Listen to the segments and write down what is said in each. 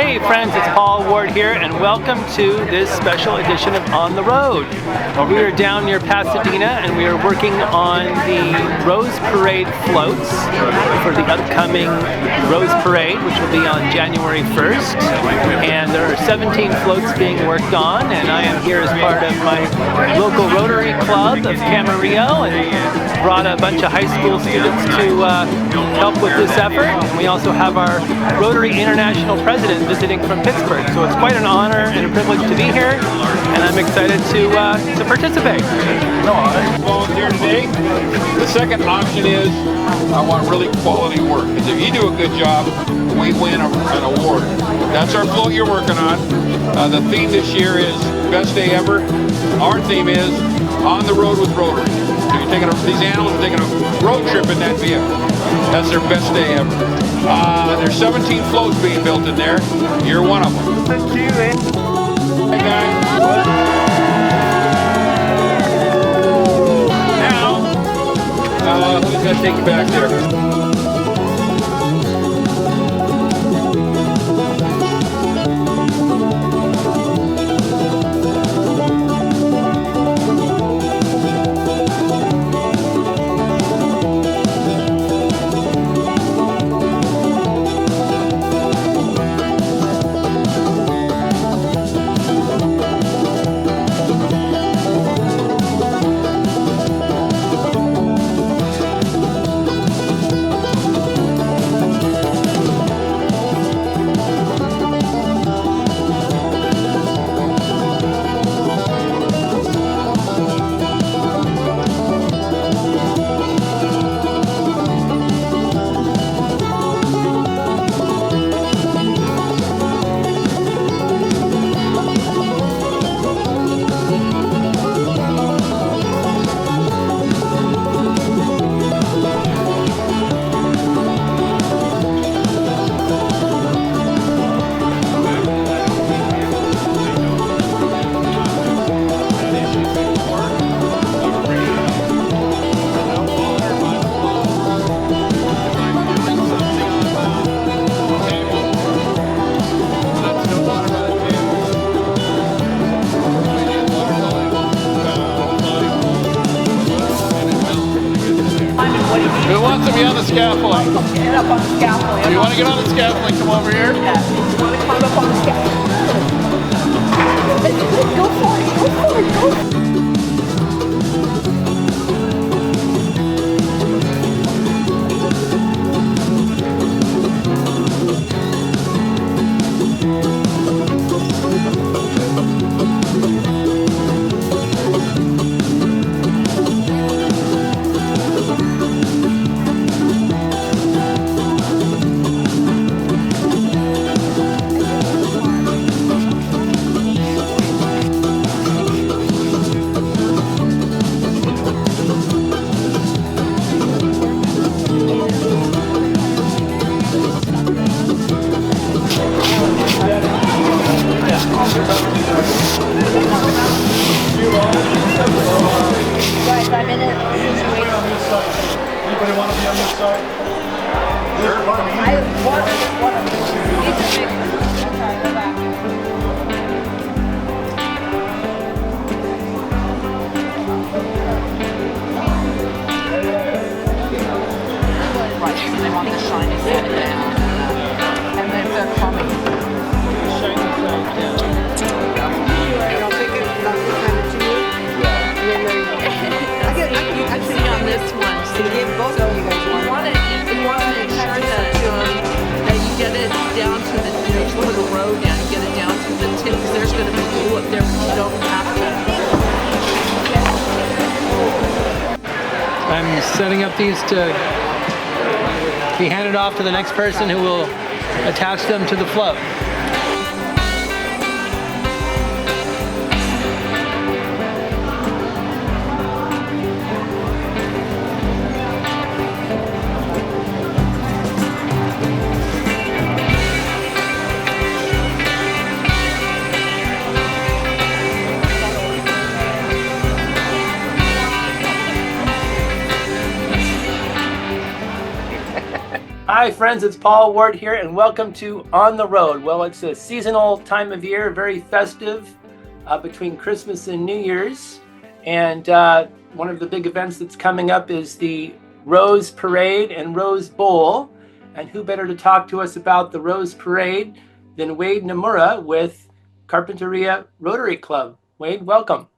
Hey friends, it's Paul Ward here, and welcome to this special edition of On the Road. We are down near Pasadena, and we are working on the Rose Parade floats for the upcoming Rose Parade, which will be on January 1st. And there are 17 floats being worked on, and I am here as part of my local Rotary Club of Camarillo, and brought a bunch of high school students to help with this effort. And we also have our Rotary International President visiting from Pittsburgh, so it's quite an honor and a privilege to be here, and I'm excited to participate. I volunteer today. The second option is I want really quality work, because if you do a good job, we win an award. That's our float you're working on. The theme this year is Best Day Ever. Our theme is On the Road with Rotary. So you're taking these animals are taking a road trip in that vehicle. That's their best day ever. There's 17 floats being built in there. You're one of them. Hey guys. Now, who's going to take you back there? Who wants to be on the scaffolding? Get up on the scaffolding. Do you want to get on the scaffolding? Come over here. Yeah. You want to climb up on the scaffolding? Go for it. Go for it. Go for it. Guys, I'm in it. Anybody want to be on this side? I want to. These are big. Okay, go back. Right, so they want the shiny side down. And then they're coming. Shiny side down. I can see on this one. So give both of you guys one. We want to ensure that you get it down to the, put a road down and get it down to the tip, because there's going to be glue up there, but you don't have to. I'm setting up these to be handed off to the next person who will attach them to the float. Hi friends, it's Paul Ward here and welcome to On the Road. Well, it's a seasonal time of year, very festive between Christmas and New Year's. And one of the big events that's coming up is the Rose Parade and Rose Bowl. And who better to talk to us about the Rose Parade than Wade Nomura with Carpinteria Rotary Club. Wade, welcome.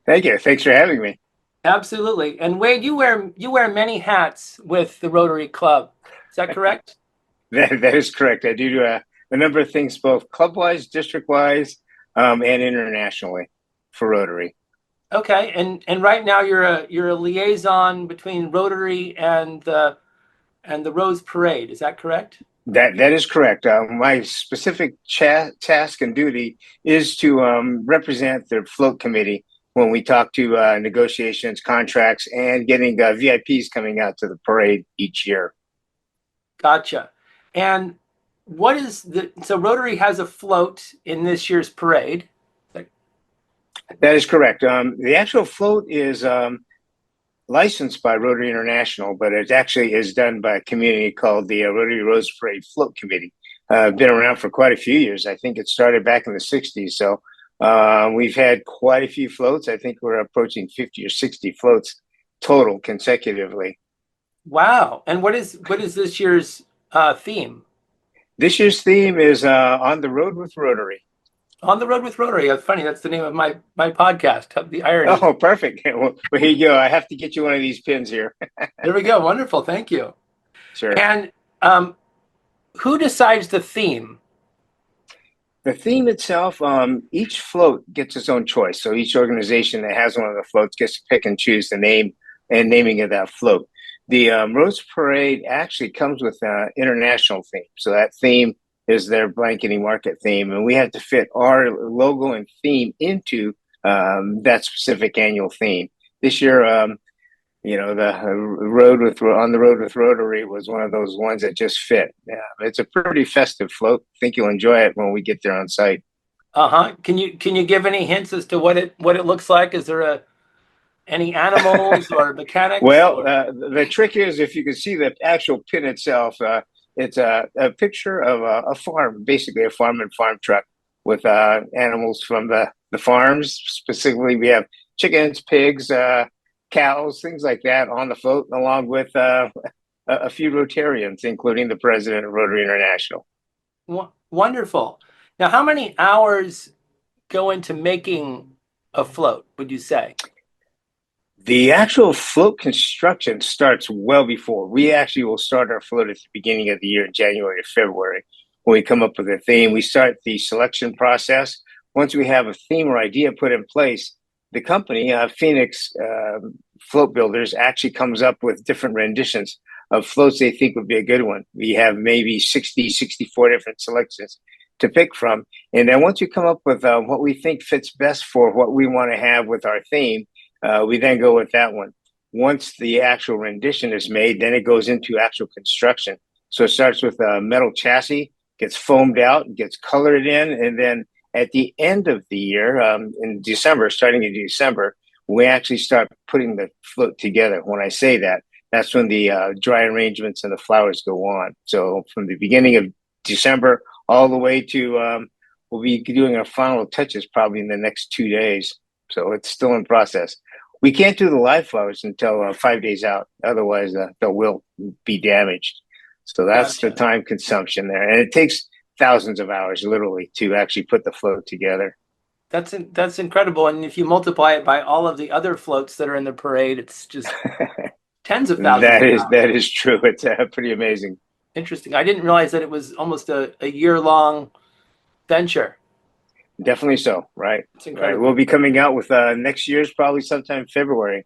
Thank you. Thanks for having me. Absolutely. And Wade, you wear many hats with the Rotary Club. Is that correct? That is correct. I do a number of things, both club-wise, district-wise, and internationally for Rotary. Okay. And right now you're a liaison between Rotary and the Rose Parade. Is that correct? That is correct. My specific task and duty is to represent the float committee when we talk to negotiations, contracts, and getting VIPs coming out to the parade each year. Gotcha. And what is so Rotary has a float in this year's parade? That is correct. The actual float is licensed by Rotary International, but it actually is done by a community called the Rotary Rose Parade Float Committee. Been around for quite a few years. I think it started back in the 60s. So we've had quite a few floats. I think we're approaching 50 or 60 floats total consecutively. Wow. And what is this year's theme? This year's theme is On the Road with Rotary. On the Road with Rotary. That's funny. That's the name of my podcast. The irony. Oh, perfect. Well, here you go. I have to get you one of these pins here. There we go. Wonderful. Thank you. Sure. And who decides the theme? The theme itself, each float gets its own choice. So each organization that has one of the floats gets to pick and choose the name and naming of that float. The Rose Parade actually comes with an international theme. So that theme is their blanketing market theme. And we have to fit our logo and theme into that specific annual theme. This year, the On the Road with Rotary was one of those ones that just fit. Yeah, it's a pretty festive float. I think you'll enjoy it when we get there on site. Can you give any hints as to what it looks like? Is there any animals or mechanics? Well, the trick is if you can see the actual pin itself, it's a picture of a farm, basically a farm and farm truck with animals from the farms. Specifically, we have chickens, pigs, cows, things like that on the float, along with a few Rotarians, including the president of Rotary International. Wonderful. Now, how many hours go into making a float, would you say? The actual float construction starts well before. We actually will start our float at the beginning of the year in January or February. When we come up with a theme, we start the selection process. Once we have a theme or idea put in place, the company, Phoenix Float Builders, actually comes up with different renditions of floats they think would be a good one. We have maybe 60, 64 different selections to pick from. And then once we come up with what we think fits best for what we want to have with our theme, we then go with that one. Once the actual rendition is made, then it goes into actual construction. So it starts with a metal chassis, gets foamed out, gets colored in, and then at the end of the year, in December, starting in December, we actually start putting the float together. When I say that, that's when the dry arrangements and the flowers go on. So from the beginning of December all the way to, we'll be doing our final touches probably in the next 2 days. So it's still in process. We can't do the live flowers until 5 days out. Otherwise, they will be damaged. So that's Gotcha. the time consumption there. And it takes thousands of hours, literally, to actually put the float together. That's incredible. And if you multiply it by all of the other floats that are in the parade, it's just tens of thousands. That is true. It's pretty amazing. Interesting. I didn't realize that it was almost a year-long venture. Definitely so, right? It's incredible. Right. We'll be coming out with next year's probably sometime February.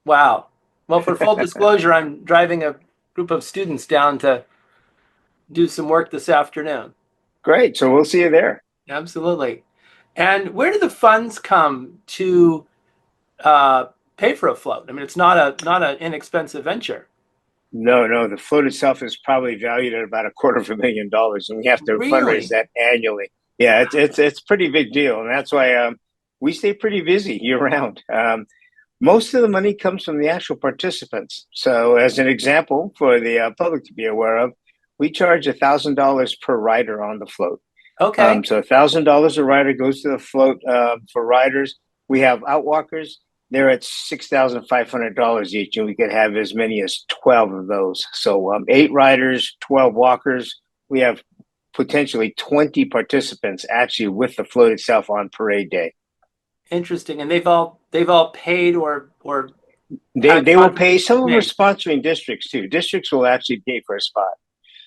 Wow. Well, for full disclosure, I'm driving a group of students down to do some work this afternoon. Great. So we'll see you there. Absolutely. And where do the funds come to pay for a float? I mean, it's not an inexpensive venture. No. The float itself is probably valued at about $250,000, and we have to fundraise that annually. Yeah, it's a pretty big deal, and that's why we stay pretty busy year round. Most of the money comes from the actual participants. So, as an example, for the public to be aware of, we charge $1,000 per rider on the float. Okay. So $1,000 a rider goes to the float for riders. We have outwalkers. They're at $6,500 each, and we could have as many as 12 of those. So 8 riders, 12 walkers. We have potentially 20 participants actually with the float itself on parade day. Interesting. And they've all paid or They will pay. Some of them are sponsoring districts too. Districts will actually pay for a spot.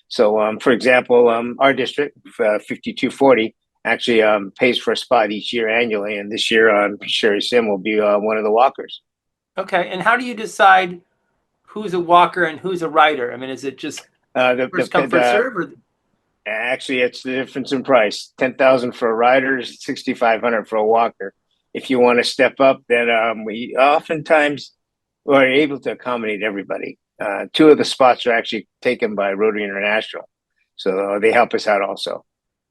So, for example, our district, 5240, actually pays for a spot each year annually. And this year, Sherry Sim will be one of the walkers. Okay. And how do you decide who's a walker and who's a rider? I mean, is it just first come, first serve? Or... Actually, it's the difference in price. $10,000 for a rider, $6,500 for a walker. If you want to step up, then we oftentimes are able to accommodate everybody. 2 of the spots are actually taken by Rotary International, so they help us out also.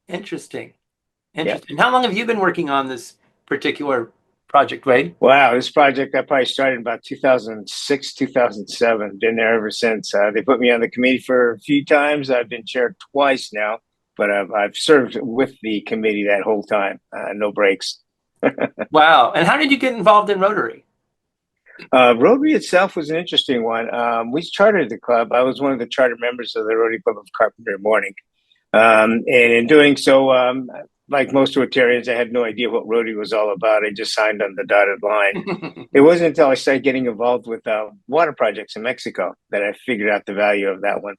Interesting. Yeah. How long have you been working on this particular project, Wade? Wow, this project I probably started in about 2006, 2007. Been there ever since. They put me on the committee for a few times. I've been chaired twice now, but I've served with the committee that whole time. No breaks. Wow. And how did you get involved in Rotary? Rotary itself was an interesting one. We chartered the club. I was one of the charter members of the Rotary Club of Carpinteria Morning. And in doing so, like most Rotarians, I had no idea what Rotary was all about. I just signed on the dotted line. It wasn't until I started getting involved with water projects in Mexico that I figured out the value of that one.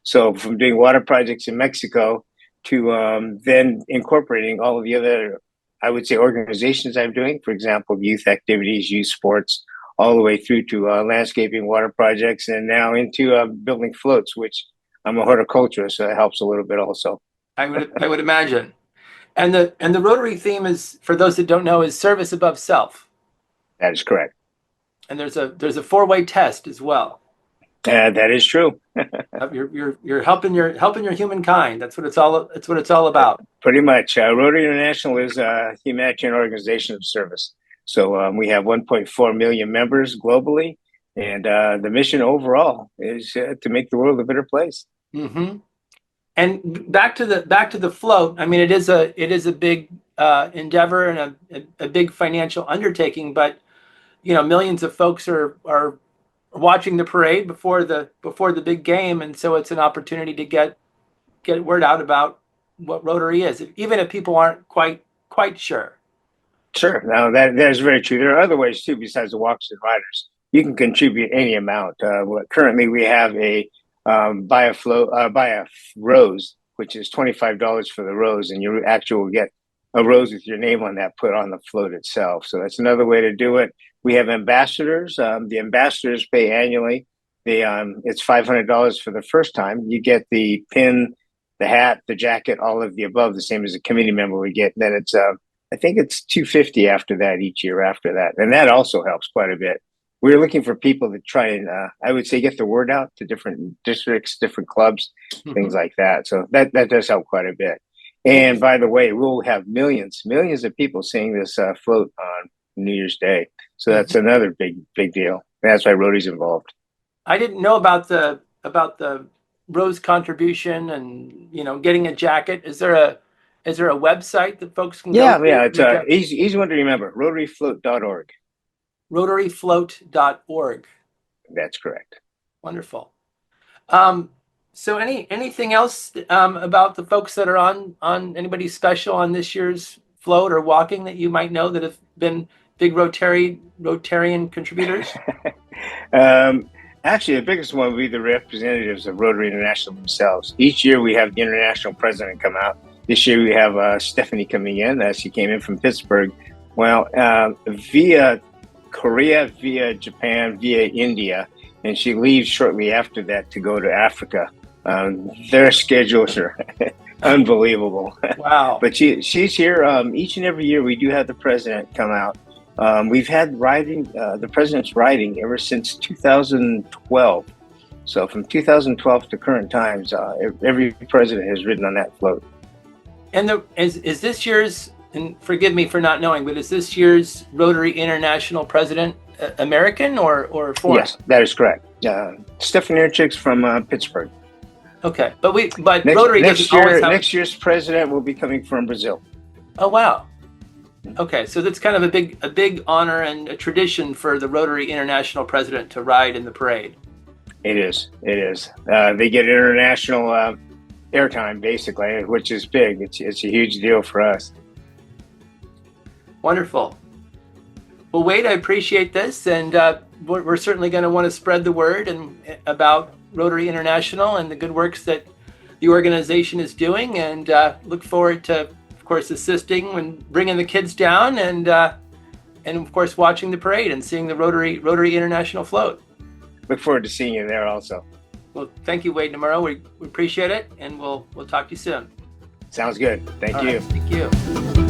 So from doing water projects in Mexico to then incorporating all of the other, I would say, organizations I'm doing, for example, youth activities, youth sports, all the way through to landscaping, water projects, and now into building floats, which I'm a horticulturist, so that helps a little bit also. I would imagine. And the Rotary theme is, for those that don't know, is service above self. That is correct. And there's a 4-way test as well. That is true. You're helping your humankind. That's what it's all about. Pretty much. Rotary International is a humanitarian organization of service. So we have 1.4 million members globally, and the mission overall is to make the world a better place. Mm-hmm. And back to the float. I mean, it is a big endeavor and a big financial undertaking, but millions of folks are watching the parade before the big game, and so it's an opportunity to get word out about what Rotary is, even if people aren't quite sure. Sure. Now that is very true. There are other ways too besides the walkers and riders. You can contribute any amount. Currently, we have a buy a rose, which is $25 for the rose, and you actually will get a rose with your name on that put on the float itself. So that's another way to do it. We have ambassadors. The ambassadors pay annually. It's $500 for the first time. You get the pin, the hat, the jacket, all of the above, the same as a committee member would get. And then it's I think it's $250 after that each year after that, and that also helps quite a bit. We're looking for people to try and I would say get the word out to different districts, different clubs, things like that. So that does help quite a bit. And by the way, we'll have millions of people seeing this float on New Year's Day. So that's another big deal. That's why Rotary's involved. I didn't know about the rose contribution and getting a jacket. Is there a website that folks can go to? Yeah, it's easy one to remember. RotaryFloat.org. RotaryFloat.org. That's correct. Wonderful. So anything else about the folks that are on anybody special on this year's float or walking that you might know that have been big Rotarian contributors? Actually, the biggest one would be the representatives of Rotary International themselves. Each year we have the international president come out. This year we have Stephanie coming in. She came in from Pittsburgh. Well, via Korea, via Japan, via India, and she leaves shortly after that to go to Africa. Their schedules are unbelievable. Wow. But she's here each and every year. We do have the president come out. We've had the president's riding ever since 2012. So from 2012 to current times, every president has ridden on that float. And is this year's, and forgive me for not knowing, but is this year's Rotary International President American or foreign? Yes, that is correct. Stephanie Erchick's from Pittsburgh. Okay, but Rotary doesn't always have. Next year's president will be coming from Brazil. Oh wow. Okay, so that's kind of a big honor and a tradition for the Rotary International President to ride in the parade. It is. They get international airtime, basically, which is big. It's a huge deal for us. Wonderful. Well, Wade, I appreciate this, and we're certainly going to want to spread the word about Rotary International and the good works that the organization is doing, and look forward to, of course, assisting when bringing the kids down, and of course watching the parade and seeing the Rotary International float. Look forward to seeing you there also. Well, thank you, Wade Nomura. We appreciate it, and we'll talk to you soon. Sounds good. Thank you. Thank you.